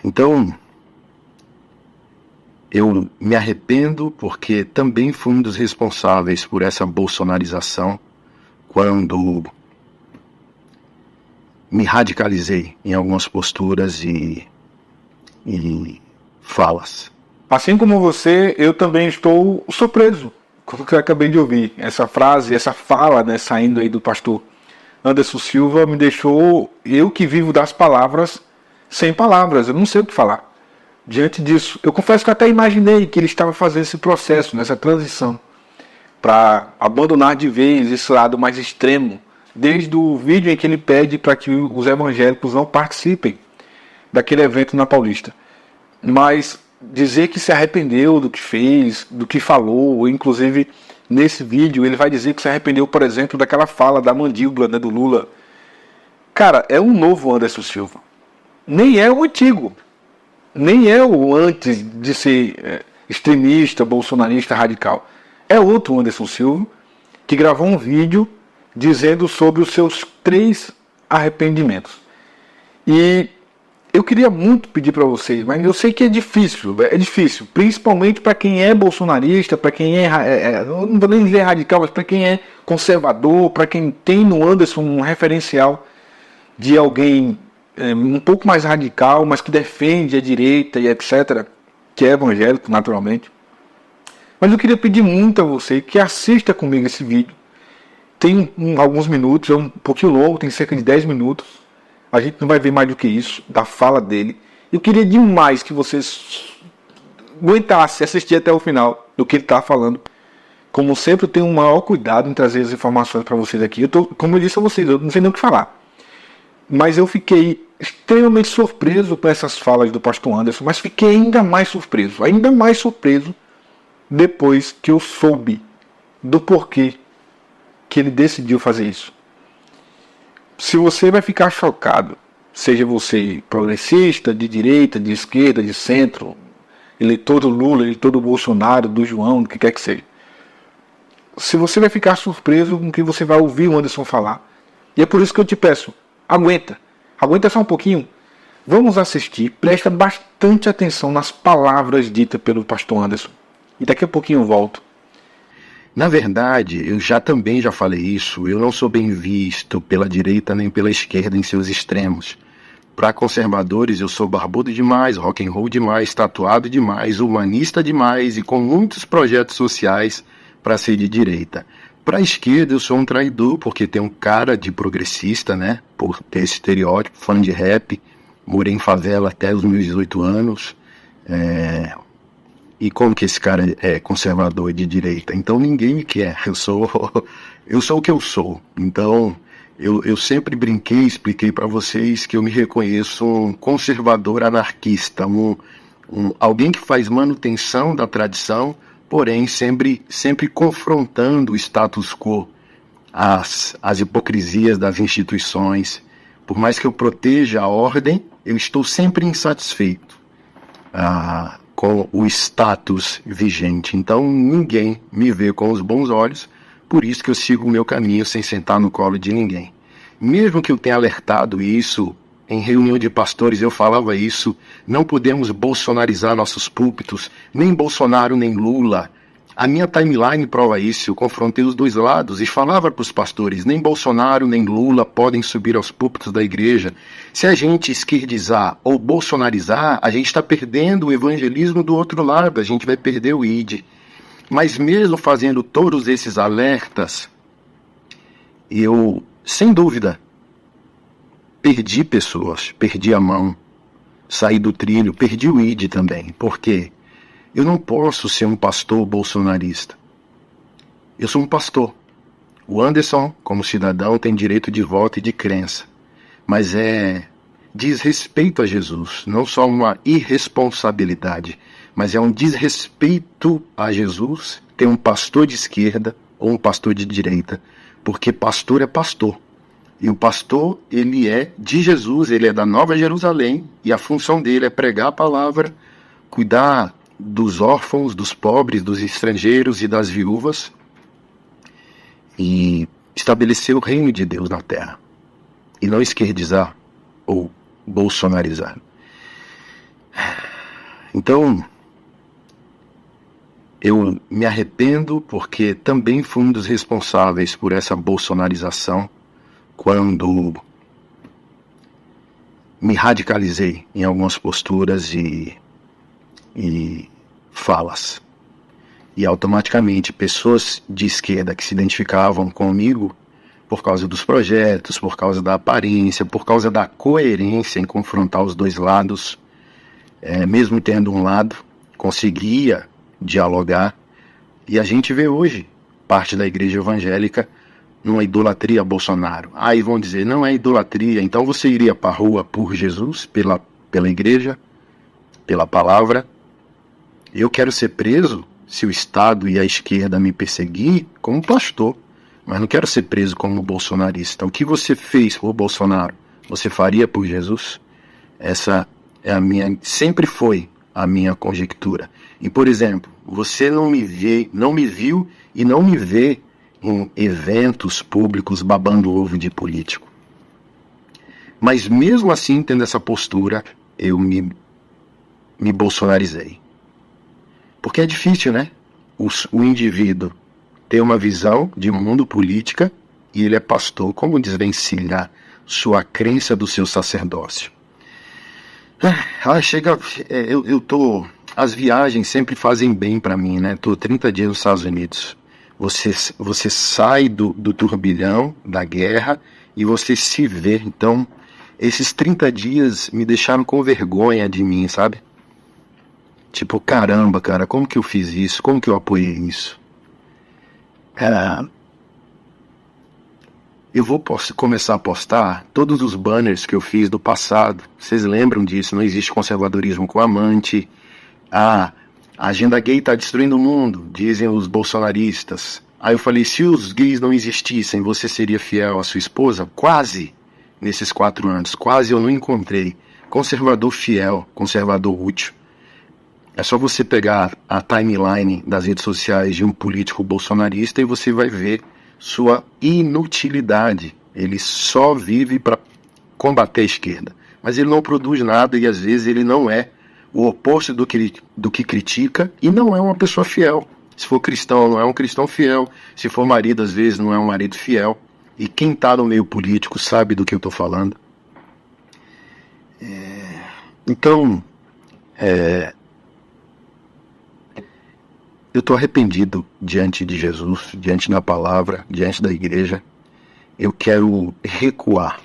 Então, eu me arrependo porque também fui um dos responsáveis por essa bolsonarização quando me radicalizei em algumas posturas e falas. Assim como você, eu também estou surpreso com o que eu acabei de ouvir. Essa frase, essa fala, né, saindo aí do pastor Anderson Silva me deixou, eu que vivo das palavras, sem palavras. Eu não sei o que falar. Diante disso, eu confesso que até imaginei que ele estava fazendo esse processo, nessa transição, para abandonar de vez esse lado mais extremo, desde o vídeo em que ele pede para que os evangélicos não participem daquele evento na Paulista. Mas dizer que se arrependeu do que fez, do que falou, inclusive nesse vídeo ele vai dizer que se arrependeu, por exemplo, daquela fala da mandíbula, né, do Lula. Cara, é um novo Anderson Silva. Nem é o antigo. Nem é o antes de ser extremista, bolsonarista, radical. É outro Anderson Silva que gravou um vídeo dizendo sobre os seus 3 arrependimentos. E eu queria muito pedir para vocês, mas eu sei que é difícil, principalmente para quem é bolsonarista, para quem não vou nem dizer radical, mas para quem é conservador, para quem tem no Anderson um referencial de alguém um pouco mais radical, mas que defende a direita e etc., que é evangélico, naturalmente. Mas eu queria pedir muito a você que assista comigo esse vídeo. Tem alguns minutos, é um pouquinho longo, tem cerca de 10 minutos. A gente não vai ver mais do que isso, da fala dele. Eu queria demais que vocês aguentassem assistir até o final do que ele está falando. Como sempre, eu tenho o maior cuidado em trazer as informações para vocês aqui. Como eu disse a vocês, eu não sei nem o que falar. Mas eu fiquei extremamente surpreso com essas falas do pastor Anderson, mas fiquei ainda mais surpreso depois que eu soube do porquê que ele decidiu fazer isso. Se você vai ficar chocado, seja você progressista, de direita, de esquerda, de centro, eleitor do Lula, eleitor do Bolsonaro, do João, do que quer que seja. Se você vai ficar surpreso com o que você vai ouvir o Anderson falar. E é por isso que eu te peço, aguenta só um pouquinho. Vamos assistir, presta bastante atenção nas palavras ditas pelo pastor Anderson. E daqui a pouquinho eu volto. Na verdade, eu também já falei isso, eu não sou bem visto pela direita nem pela esquerda em seus extremos. Para conservadores eu sou barbudo demais, rock and roll demais, tatuado demais, humanista demais e com muitos projetos sociais para ser de direita. Para a esquerda eu sou um traidor porque tem um cara de progressista, né? Por ter esse estereótipo, fã de rap, morei em favela até os meus 18 anos. E como que esse cara é conservador e de direita? Então ninguém me quer, eu sou o que eu sou. Então eu sempre brinquei, expliquei para vocês que eu me reconheço um conservador anarquista, alguém que faz manutenção da tradição, porém sempre confrontando o status quo, as hipocrisias das instituições. Por mais que eu proteja a ordem, eu estou sempre insatisfeito com o status vigente. Então ninguém me vê com os bons olhos, por isso que eu sigo o meu caminho sem sentar no colo de ninguém. Mesmo que eu tenha alertado isso, em reunião de pastores eu falava isso, não podemos bolsonarizar nossos púlpitos, nem Bolsonaro nem Lula. A minha timeline prova isso, eu confrontei os dois lados e falava para os pastores, nem Bolsonaro nem Lula podem subir aos púlpitos da igreja. Se a gente esquerdizar ou bolsonarizar, a gente está perdendo o evangelismo do outro lado, a gente vai perder o ID. Mas mesmo fazendo todos esses alertas, eu, sem dúvida, perdi pessoas, perdi a mão, saí do trilho, perdi o ID também. Por quê? Eu não posso ser um pastor bolsonarista. Eu sou um pastor. O Anderson, como cidadão, tem direito de voto e de crença. Mas diz respeito a Jesus. Não só uma irresponsabilidade, mas é um desrespeito a Jesus ter um pastor de esquerda ou um pastor de direita. Porque pastor é pastor. E o pastor, ele é de Jesus, ele é da Nova Jerusalém. E a função dele é pregar a palavra, cuidar dos órfãos, dos pobres, dos estrangeiros e das viúvas e estabelecer o reino de Deus na terra e não esquerdizar ou bolsonarizar. Então, eu me arrependo porque também fui um dos responsáveis por essa bolsonarização quando me radicalizei em algumas posturas e falas. E automaticamente pessoas de esquerda que se identificavam comigo por causa dos projetos, por causa da aparência, por causa da coerência em confrontar os dois lados, mesmo tendo um lado, conseguia dialogar. E a gente vê hoje parte da igreja evangélica numa idolatria a Bolsonaro. Aí vão dizer, não é idolatria, então você iria para a rua por Jesus, pela igreja, pela palavra. Eu quero ser preso se o Estado e a esquerda me perseguir como pastor, mas não quero ser preso como bolsonarista. O que você fez por Bolsonaro, você faria por Jesus? Essa é sempre foi a minha conjectura. E, por exemplo, você não me viu e não me vê em eventos públicos babando ovo de político. Mas mesmo assim, tendo essa postura, eu me bolsonarizei. Porque é difícil, né? O indivíduo ter uma visão de mundo política e ele é pastor. Como desvencilhar sua crença do seu sacerdócio? As viagens sempre fazem bem para mim, né? Tô 30 dias nos Estados Unidos. Você sai do turbilhão da guerra e você se vê. Então, esses 30 dias me deixaram com vergonha de mim, sabe? Tipo, caramba, cara, como que eu fiz isso? Como que eu apoiei isso? Eu vou começar a postar todos os banners que eu fiz do passado. Vocês lembram disso? Não existe conservadorismo com amante. A agenda gay tá destruindo o mundo, dizem os bolsonaristas. Aí eu falei, se os gays não existissem, você seria fiel à sua esposa? Quase, nesses 4 anos, quase eu não encontrei conservador fiel, conservador útil. É só você pegar a timeline das redes sociais de um político bolsonarista e você vai ver sua inutilidade. Ele só vive para combater a esquerda. Mas ele não produz nada e às vezes ele não é o oposto do que critica e não é uma pessoa fiel. Se for cristão, não é um cristão fiel. Se for marido, às vezes não é um marido fiel. E quem está no meio político sabe do que eu estou falando. Então, eu estou arrependido diante de Jesus, diante da palavra, diante da igreja. Eu quero recuar.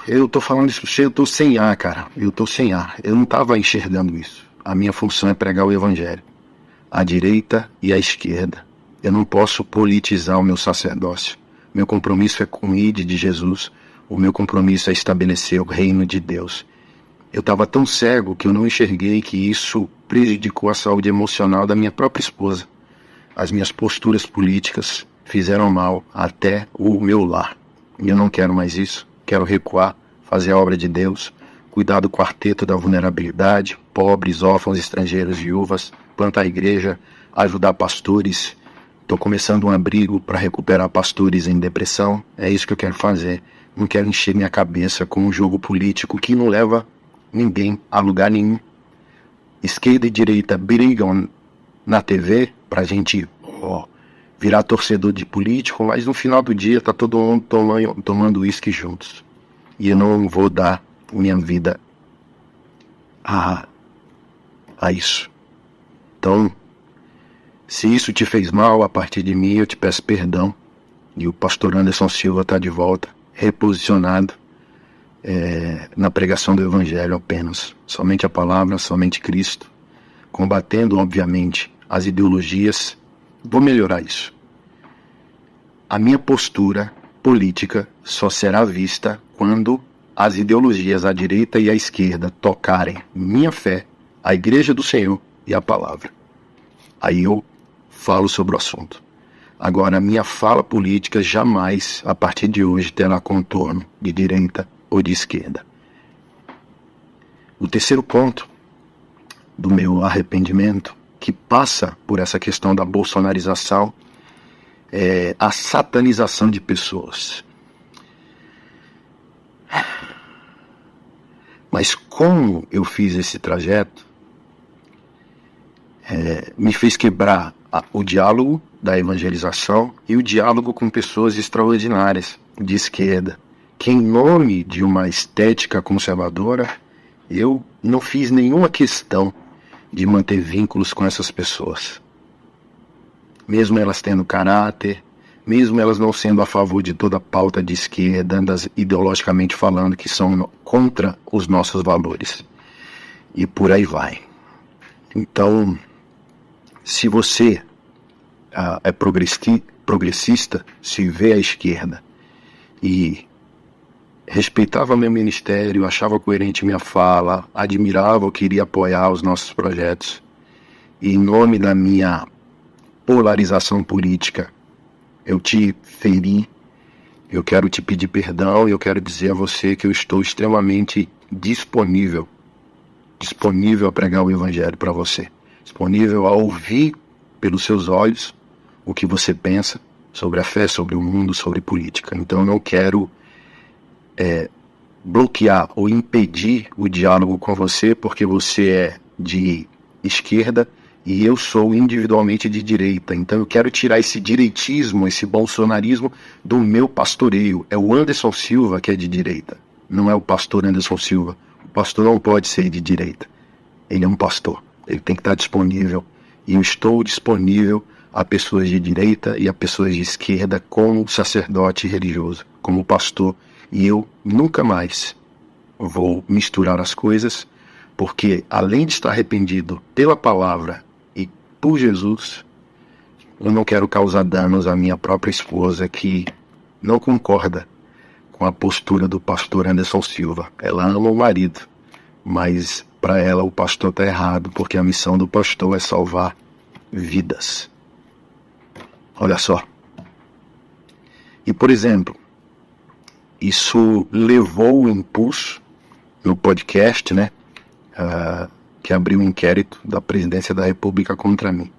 Eu estou falando isso, eu estou sem ar, cara. Eu estou sem ar. Eu não estava enxergando isso. A minha função é pregar o evangelho. A direita e a esquerda. Eu não posso politizar o meu sacerdócio. Meu compromisso é com o ID de Jesus. O meu compromisso é estabelecer o reino de Deus. Eu estava tão cego que eu não enxerguei que isso prejudicou a saúde emocional da minha própria esposa. As minhas posturas políticas fizeram mal até o meu lar. E eu não quero mais isso. Quero recuar, fazer a obra de Deus, cuidar do quarteto da vulnerabilidade, pobres, órfãos, estrangeiros, viúvas, plantar a igreja, ajudar pastores. Estou começando um abrigo para recuperar pastores em depressão. É isso que eu quero fazer. Não quero encher minha cabeça com um jogo político que não leva ninguém a lugar nenhum. Esquerda e direita brigam na TV pra gente virar torcedor de político, mas no final do dia tá todo mundo tomando uísque juntos. E eu não vou dar minha vida a isso. Então, se isso te fez mal, a partir de mim eu te peço perdão. E o pastor Anderson Silva está de volta, reposicionado na pregação do evangelho apenas. Somente a palavra, somente Cristo. Combatendo, obviamente, as ideologias. Vou melhorar isso. A minha postura política só será vista quando as ideologias à direita e à esquerda tocarem minha fé, a igreja do Senhor e a palavra. Aí eu falo sobre o assunto. Agora, a minha fala política jamais, a partir de hoje, terá contorno de direita ou de esquerda. O terceiro ponto do meu arrependimento, que passa por essa questão da bolsonarização, é a satanização de pessoas. Mas como eu fiz esse trajeto, me fez quebrar o diálogo da evangelização e o diálogo com pessoas extraordinárias de esquerda, que em nome de uma estética conservadora, eu não fiz nenhuma questão de manter vínculos com essas pessoas. Mesmo elas tendo caráter, mesmo elas não sendo a favor de toda a pauta de esquerda, ideologicamente falando, que são contra os nossos valores. E por aí vai. Então, se você é progressista, se vê à esquerda e respeitava meu ministério, achava coerente minha fala, admirava, queria apoiar os nossos projetos, e em nome da minha polarização política, eu te feri, eu quero te pedir perdão e eu quero dizer a você que eu estou extremamente disponível a pregar o evangelho para você, disponível a ouvir pelos seus olhos o que você pensa sobre a fé, sobre o mundo, sobre política. Então eu não quero bloquear ou impedir o diálogo com você porque você é de esquerda e eu sou individualmente de direita. Então eu quero tirar esse direitismo, esse bolsonarismo do meu pastoreio. É o Anderson Silva que é de direita, não é o pastor Anderson Silva. O pastor não pode ser de direita. Ele é um pastor, ele tem que estar disponível. E eu estou disponível a pessoas de direita e a pessoas de esquerda como sacerdote religioso, como pastor. E eu nunca mais vou misturar as coisas, porque além de estar arrependido pela palavra e por Jesus, eu não quero causar danos à minha própria esposa, que não concorda com a postura do pastor Anderson Silva. Ela ama o marido, mas para ela o pastor está errado, porque a missão do pastor é salvar vidas. Olha só. E, por exemplo, isso levou o impulso no podcast, né? Que abriu um inquérito da presidência da República contra mim.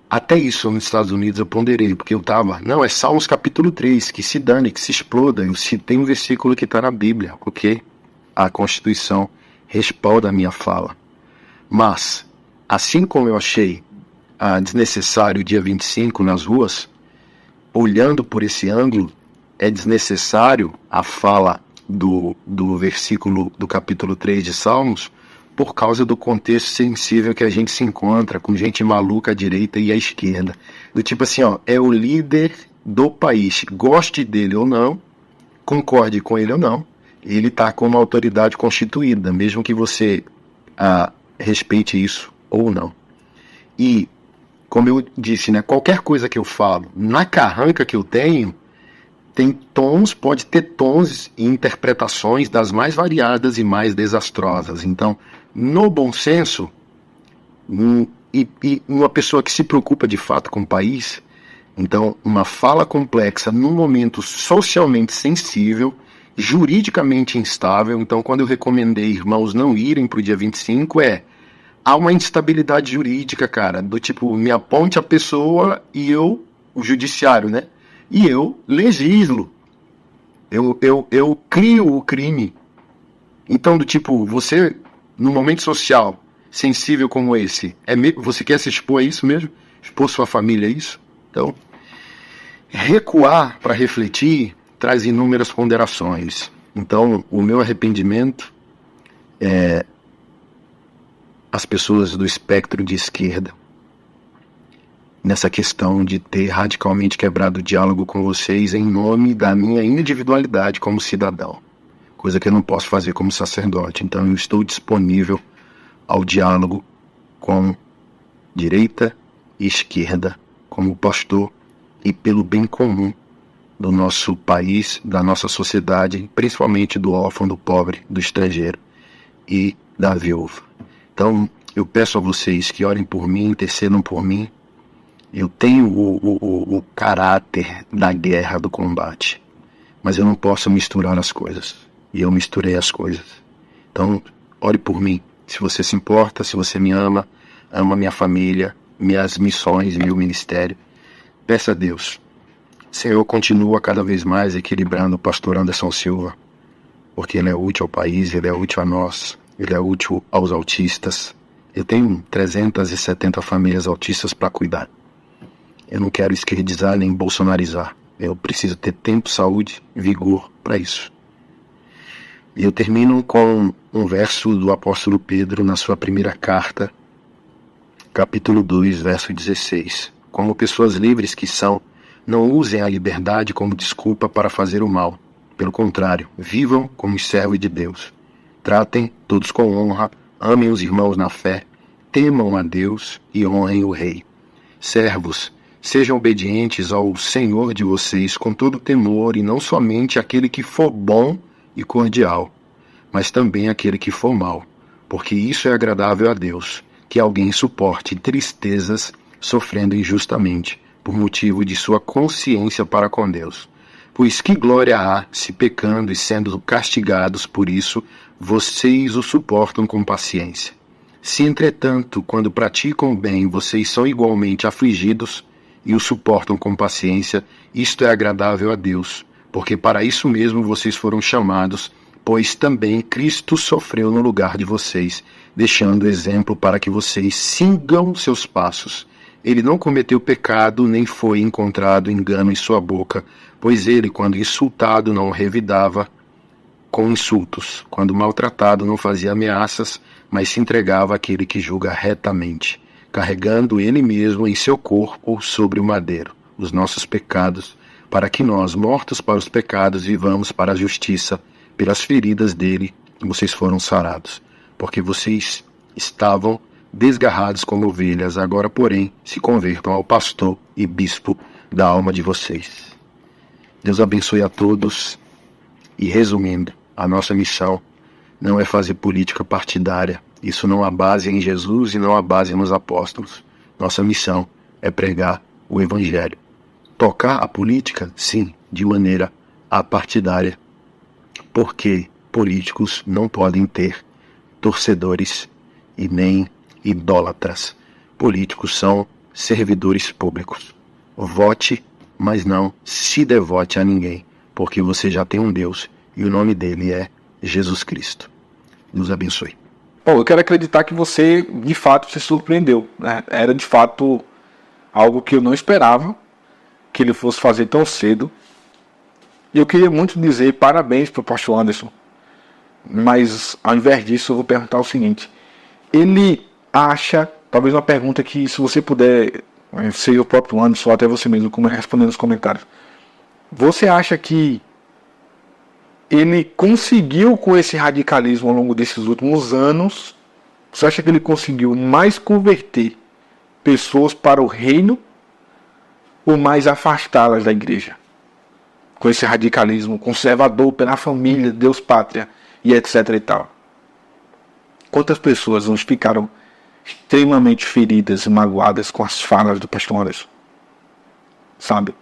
Até isso nos Estados Unidos eu ponderei, porque eu estava... Não, é Salmos capítulo 3, que se dane, que se exploda. Eu citei um versículo que está na Bíblia, porque a Constituição respalda a minha fala. Mas, assim como eu achei desnecessário o dia 25 nas ruas, olhando por esse ângulo, é desnecessário a fala do versículo do capítulo 3 de Salmos, por causa do contexto sensível que a gente se encontra, com gente maluca à direita e à esquerda. Do tipo assim, é o líder do país, goste dele ou não, concorde com ele ou não, ele está com uma autoridade constituída, mesmo que você respeite isso ou não. E, como eu disse, né, qualquer coisa que eu falo, na carranca que eu tenho, tem tons, pode ter tons e interpretações das mais variadas e mais desastrosas. Então, no bom senso, e uma pessoa que se preocupa de fato com o país, então, uma fala complexa num momento socialmente sensível, juridicamente instável. Então, quando eu recomendei irmãos não irem para o dia 25, há uma instabilidade jurídica, cara, do tipo, me aponte a pessoa e eu, o judiciário, né? E eu legislo. Eu crio o crime. Então, do tipo, você, num momento social sensível como esse, você quer se expor a isso mesmo? Expor sua família a isso? Então, recuar para refletir traz inúmeras ponderações. Então, o meu arrependimento é as pessoas do espectro de esquerda, nessa questão de ter radicalmente quebrado o diálogo com vocês em nome da minha individualidade como cidadão, coisa que eu não posso fazer como sacerdote. Então eu estou disponível ao diálogo com direita e esquerda, como pastor, e pelo bem comum do nosso país, da nossa sociedade, principalmente do órfão, do pobre, do estrangeiro e da viúva. Então, eu peço a vocês que orem por mim, intercedam por mim. Eu tenho o caráter da guerra, do combate, mas eu não posso misturar as coisas. E eu misturei as coisas. Então, ore por mim. Se você se importa, se você me ama, ama minha família, minhas missões, meu ministério. Peça a Deus. Senhor, continua cada vez mais equilibrando o pastor Anderson Silva porque ele é útil ao país, ele é útil a nós, ele é útil aos autistas. Eu tenho 370 famílias autistas para cuidar. Eu não quero esquerdizar nem bolsonarizar. Eu preciso ter tempo, saúde, vigor para isso. E eu termino com um verso do apóstolo Pedro na sua primeira carta, capítulo 2, verso 16. Como pessoas livres que são, não usem a liberdade como desculpa para fazer o mal. Pelo contrário, vivam como servos de Deus. Tratem todos com honra, amem os irmãos na fé, temam a Deus e honrem o Rei. Servos, sejam obedientes ao Senhor de vocês com todo temor, e não somente aquele que for bom e cordial, mas também aquele que for mal, porque isso é agradável a Deus, que alguém suporte tristezas sofrendo injustamente, por motivo de sua consciência para com Deus. Pois que glória há se pecando e sendo castigados por isso, vocês o suportam com paciência. Se, entretanto, quando praticam o bem, vocês são igualmente afligidos e o suportam com paciência, isto é agradável a Deus, porque para isso mesmo vocês foram chamados, pois também Cristo sofreu no lugar de vocês, deixando exemplo para que vocês sigam seus passos. Ele não cometeu pecado, nem foi encontrado engano em sua boca, pois ele, quando insultado, não revidava com insultos, quando maltratado, não fazia ameaças, mas se entregava àquele que julga retamente, carregando ele mesmo em seu corpo sobre o madeiro os nossos pecados, para que nós, mortos para os pecados, vivamos para a justiça. Pelas feridas dele vocês foram sarados, porque vocês estavam desgarrados como ovelhas, agora, porém, se convertam ao pastor e bispo da alma de vocês. Deus abençoe a todos. E resumindo, a nossa missão não é fazer política partidária. Isso não há base em Jesus e não há base nos apóstolos. Nossa missão é pregar o Evangelho. Tocar a política, sim, de maneira apartidária, porque políticos não podem ter torcedores e nem idólatras. Políticos são servidores públicos. Vote, mas não se devote a ninguém, porque você já tem um Deus e o nome dele é Jesus Cristo. Deus abençoe. Bom, eu quero acreditar que você de fato se surpreendeu, né? Era de fato algo que eu não esperava que ele fosse fazer tão cedo. E eu queria muito dizer parabéns para o pastor Anderson, mas ao invés disso eu vou perguntar o seguinte: ele acha, talvez uma pergunta que, se você puder ser o próprio Anderson ou até você mesmo respondendo nos comentários, você acha que ele conseguiu, com esse radicalismo ao longo desses últimos anos, você acha que ele conseguiu mais converter pessoas para o reino ou mais afastá-las da igreja? Com esse radicalismo conservador pela família, Deus, pátria e etc e tal. Quantas pessoas não ficaram extremamente feridas e magoadas com as falas do pastor Anderson? Sabe?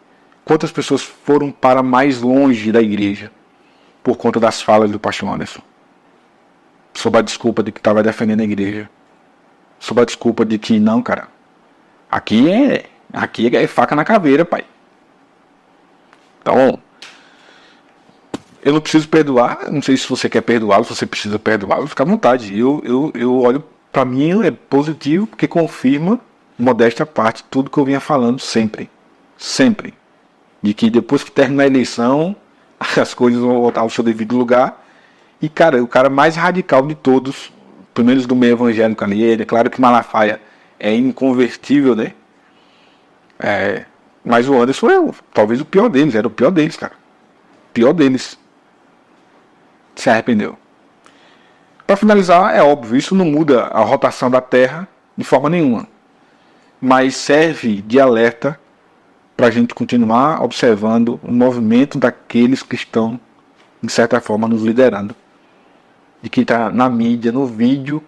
Quantas pessoas foram para mais longe da igreja por conta das falas do pastor Anderson? Sob a desculpa de que estava defendendo a igreja. Sob a desculpa de que, não, cara, aqui é faca na caveira, pai. Então, eu não preciso perdoar. Não sei se você quer perdoá-lo, se você precisa perdoá-lo, fica à vontade. Eu olho, para mim é positivo, porque confirma, modéstia à parte, tudo que eu vinha falando sempre. Sempre. De que depois que terminar a eleição, as coisas vão voltar ao seu devido lugar. E, cara, o cara mais radical de todos, pelo menos do meio evangélico ali, é claro que Malafaia é inconvertível, né? Mas o Anderson é talvez o pior deles, era o pior deles, cara. Pior deles. Se arrependeu. Para finalizar, é óbvio, isso não muda a rotação da Terra de forma nenhuma. Mas serve de alerta para a gente continuar observando o movimento daqueles que estão, de certa forma, nos liderando. De quem está na mídia, no vídeo,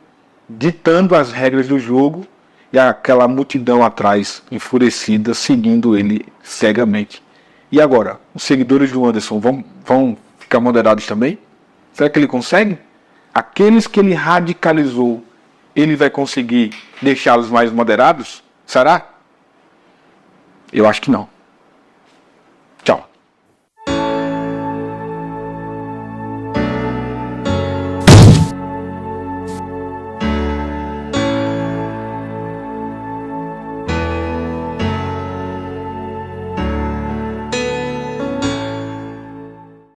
ditando as regras do jogo, e aquela multidão atrás, enfurecida, seguindo ele cegamente. E agora, os seguidores do Anderson vão ficar moderados também? Será que ele consegue? Aqueles que ele radicalizou, ele vai conseguir deixá-los mais moderados? Será? Eu acho que não.